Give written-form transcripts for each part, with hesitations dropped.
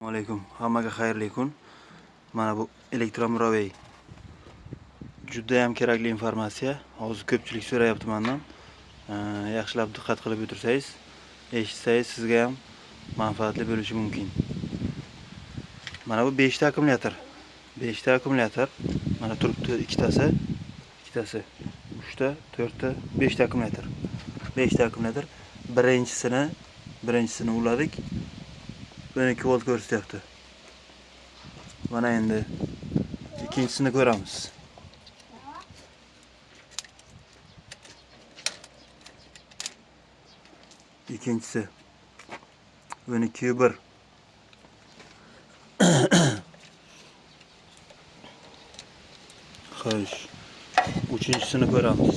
Alaykum. Hammaga xayrli kun. Mana bu elektromobil. Juda ham kerakli informatsiya. Hozir ko'pchilik so'rayapti mendan. Yaxshilab diqqat qilib o'tirsangiz, eshitsangiz sizga ham manfaatli bo'lishi mumkin. Mana bu 5 ta akkumulyator. 5 ta akkumulyator. Mana turibdi ikkitasi, 3 ta, 4 ta, 5 ta akkumulyator. 5 ta akkumulyator. Birinchisini uladik. 12 volt ko'rsatyapti. Mana endi ikkinchisini ko'ramiz. İkincisi 12.1. Xo'sh. Uchinchisini ko'ramiz.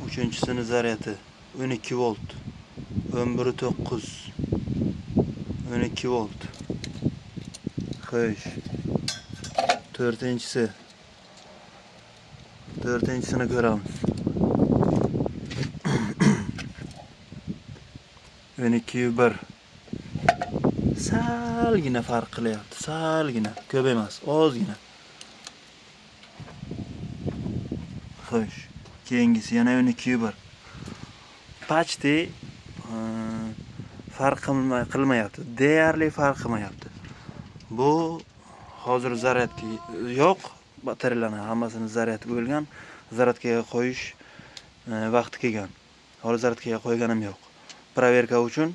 Uchinchisini zaryati 12 volt. 11.9. 12 volt. Xo'sh. Dördüncüsünü ko'ramiz. 12.1. Salgina farq qilyapti. Salgina, ko'p emas, ozgina. Xo'sh, keyingisi yana 12.1. Почти farq qilmayapti. Deyarli farq qilmayapti. Bu hozir zaryadki yo'q. Batareyalarni hammasini zaryadga bo'lgan, zaryadga qo'yish vaqti kelgan. Hozir zaryadga qo'yganim yo'q. Proverka uchun,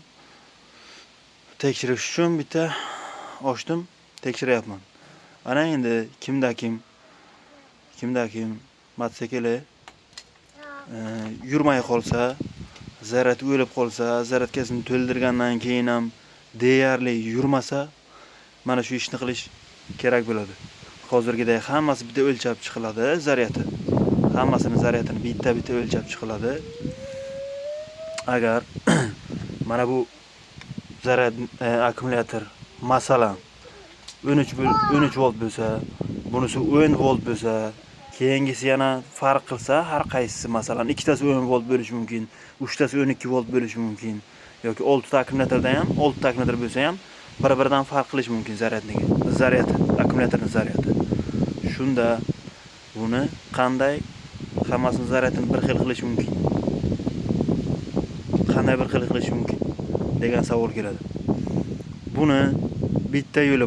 tekshirish uchun bitta ochdim, tekshiryapman. Ana endi kimda kim mototsikli yurmay qolsa, zaryad o'lib qolsa, zaryadkasini to'ldirgandan keyin ham deyarli yurmasa, mana shu ishni qilish kerak bo'ladi. Hozirgidek hammasi bitta o'lchab chiqiladi zaryati. Hammasini zaryatini bitta o'lchab chiqiladi. Agar mana bu zaryad akkumulyator masalan 13 volt bo'lsa, bunisi 10 volt bo'lsa, keyingisi yana farq qilsa, har qaysisi masalan ikkitasi 10 volt bo'lishi mumkin, uchtasi 12 volt bo'lishi mumkin yoki 6 ta akkumulyatorda ham 6 ta akkumulyator bo'lsa ham bir-biridan farq qilish mumkin zaryadligi. Zaryati, akkumulyatorning zaryati. Shunda buni qanday hammasini zaryatini bir xil qilish mumkin? Qanday bir xil qilish mumkin degan savol keladi. Buni bitta yo'li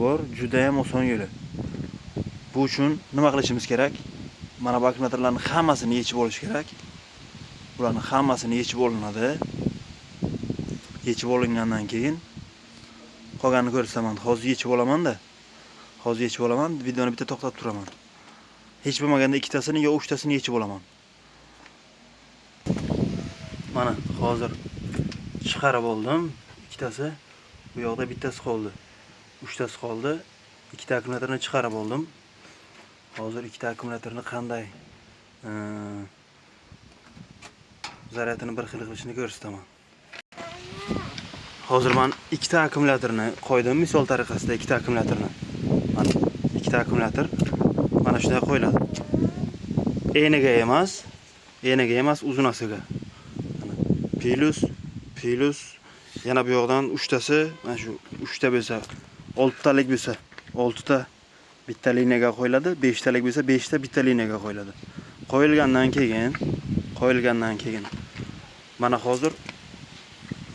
bor. Juda ham oson yo'li. Bu uchun nima qilishimiz kerak? Mana bu akkumulyatorlarning hammasini yechib olish kerak. Bularning hammasini yechib olinadi. Yechib olingandan keyin qolganini ko'rsaman. Hozir yechib olaman-da. Videoni bitta to'xtatib turaman. Hech bo'lmaganda ikkitasini yo uchtasini yechib olaman. Mana hozir chiqarib oldim. Ikkitasi, bu yoqda bittasi qoldi. Uchtasi qoldi. Ikkita akkumulyatorni chiqarib oldim. Hozir ikkita akkumulyatorni qanday zaryatini bir xil qilishni ko'rsataman. Hozir men ikkita akkumulyatorni qo'ydim, misol tariqasida ikkita akkumulyatorni. Mana ikkita akkumulyator mana shunday qo'yiladi. Eniga emas, uzunasiga. Mana plus yana bu yoqdan uchtasi, mana shu 3 ta bo'lsa, 6 talik bo'lsa, 6 ta bitta liniyaga qo'yiladi, 5 talik bo'lsa, 5 ta bitta liniyaga qo'yiladi. Qo'yilgandan keyin mana hozir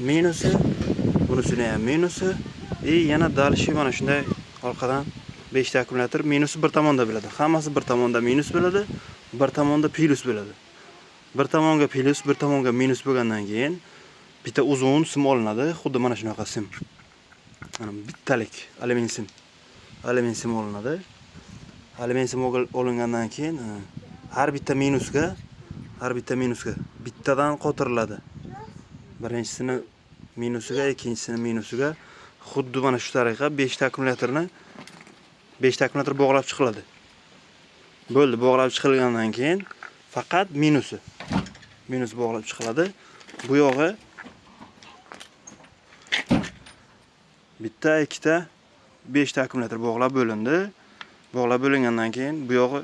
minusi, bunisini ham minusi, yana dalshi mana shunday orqadan 5 ta akkumulyator minusi bir tomonda bo'ladi. Hammasi bir tomonda minus bo'ladi, bir tomonda plus bo'ladi. Bir tomonga plus, bir tomonga minus bo'lgandan keyin bitta uzun sim olinadi, xuddi mana shunaqa sim. Mana bittalik alyumin sim olinadi. Alyumin sim olingandan keyin har bitta minusga bittadan qotiriladi. Birinchisini minusiga, ikkinchisini minusiga xuddi mana shu tariqa 5 ta akkumulyator bog'lab chiqiladi. Bo'ldi, bog'lab chiqilgandan keyin faqat minus bog'lab chiqiladi. Bu yog'i bitta, ikkita, 5 ta akkumulyator bog'lab bo'lindi. Bog'lab bo'lingandan keyin bu yog'i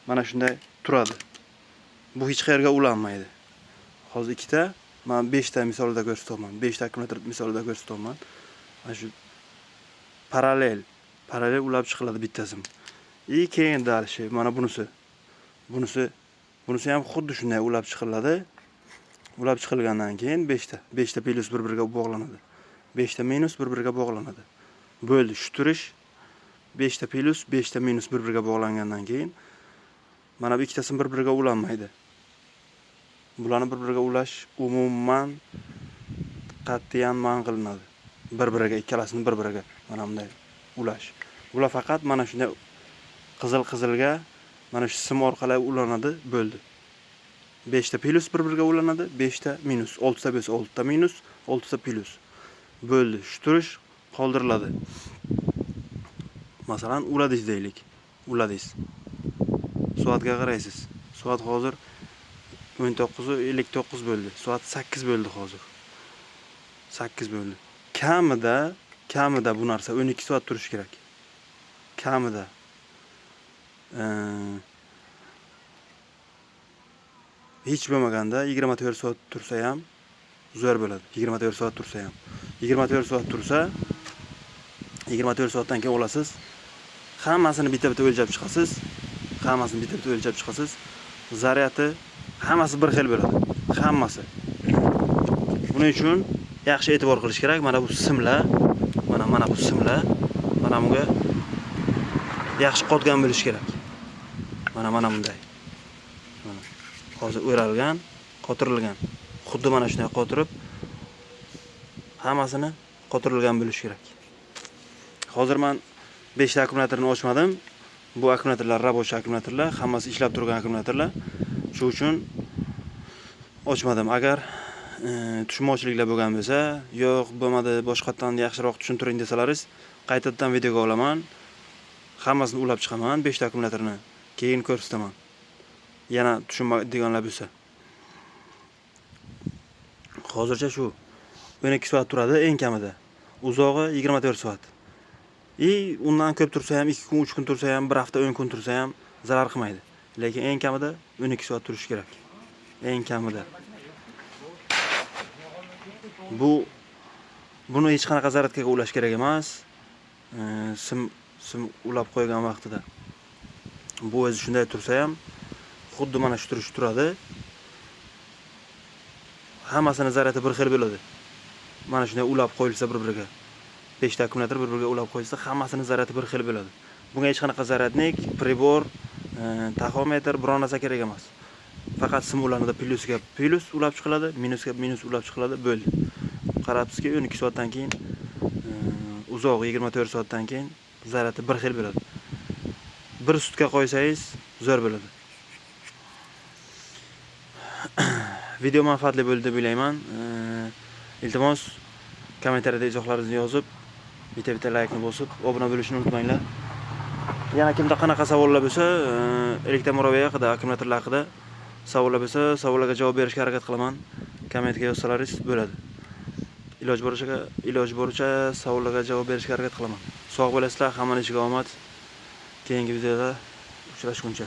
mana shunday turadi. Bu hech qayerga ulanmaydi. Hozir ikkita, men 5 ta misolida ko'rsatyapman. 5 ta akkumulyator misolida ko'rsatyapman. Mana shu parallel ulab chiqiladi bittasi. Keyin dalishi mana bunisi. Bunisi ham xuddi shunday ulab chiqiladi. Ulab chiqilgandan keyin 5 ta plus bir-biriga bog'lanadi. 5 ta minus bir-biriga bog'lanadi. Bo'ldi, shu turish 5 ta plus, 5 ta minus bir-biriga bog'langandan keyin mana bu ikkitasini bir-biriga ulanmaydi. Bularni bir-biriga ulash umuman qat'iyan man qilinadi. Bir-biriga, ikkalasini bir-biriga mana bunday ulash. Bular faqat mana shunday qizil-qizilga mana shu sim orqali ulanadi, bo'ldi. 5 ta plus bir-biriga ulanadi, 5 ta minus, 6 ta bo'lsa 6 ta minus, 6 ta plus. Bo'ldi, shu turish qoldiriladi. Masalan, uladingiz deylik. Uladingiz. Soatga qaraysiz. Soat hozir 19:59 bo'ldi. Soat 8 bo'ldi hozir. 8 bo'ldi. Kamida bu narsa 12 soat turishi kerak. Kamida. Hech bo'lmaganda 24 soat tursa ham zo'r bo'ladi. 24 soat tursa ham. 24 soat tursa 24 soatdan keyin olasiz. Hammasini bitta-bitta o'lchab chiqasiz. Zaryati hammasi bir xil bo'ladi. Hammasi. Buning uchun yaxshi e'tibor qilish kerak. Mana bu simlar, mana bu simlar, mana bunga yaxshi qotgan bo'lish kerak. Mana bunday. Mana hozir o'ralgan, qotirilgan. Xuddi mana shunday qotirib hammasini qotirilgan bo'lish kerak. Hozir men 5 ta akkumulyatorni ochmadim. Bu akkumulyatorlar rabochiy akkumulyatorlar, hammasi ishlab turgan akkumulyatorlar. Shuning uchun ochmadim. Agar tushunmovchiliklar bo'lgan bo'lsa, yo'q bo'lmadi, boshqatdan yaxshiroq tushuntiring desalaringiz, qaytadan videoga olaman. Hammasini ulab chiqaman, 5 ta akkumulyatorni. Keyin ko'rsataman. Yana tushunmaydiganlar bo'lsa. Hozircha shu 12 soat turadi eng kamida. Uzog'i 24 soat. Undan ko'p tursa ham, 2 kun, 3 kun tursa ham, 1 hafta, 10 kun tursa ham zarar qilmaydi. Lekin eng kamida 12 soat turishi kerak. Eng kamida. Buni hech qanaqa zaryadkaga ulash kerak emas. Sim ulab qo'ygan vaqtida. Bu o'zi shunday tursa ham xuddi mana shu turish turadi. Hammasini zaryati bir xil bo'ladi. Mana shunday ulab qo'yilsa bir-biriga. 5 ta akkumulyator bir-biriga ulab qo'yilsa, hammasini zaryati bir xil bo'ladi. Bunga hech qanaqa zaryadnik, pribor, taxometr biron narsa kerak emas. Faqat sim ulanadi, plusga plus ulab chiqiladi, minusga minus ulab chiqiladi, bo'ldi. Qarabsizki, 12 soatdan keyin uzog'i 24 soatdan keyin zaryati bir xil bo'ladi. Bir sutka qo'ysangiz zo'r bo'ladi. Video manfaatli bo'ldi deb o'ylayman. Iltimos kommentariyada izohlaringizni yozib, bitta like ni bosib, obuna bo'lishni unutmanglar. Yana kimda qanaqa savollar bo'lsa, elektromobil haqida, akkumulyatorlar haqida savollar bo'lsa, savollarga javob berishga harakat qilaman. Kommentga yozsalaringiz bo'ladi. Iloj boricha savollarga javob berishga harakat qilaman. Sog' bo'lasizlar, hammaning ishiga omad. Keyingi videoda uchrashguncha.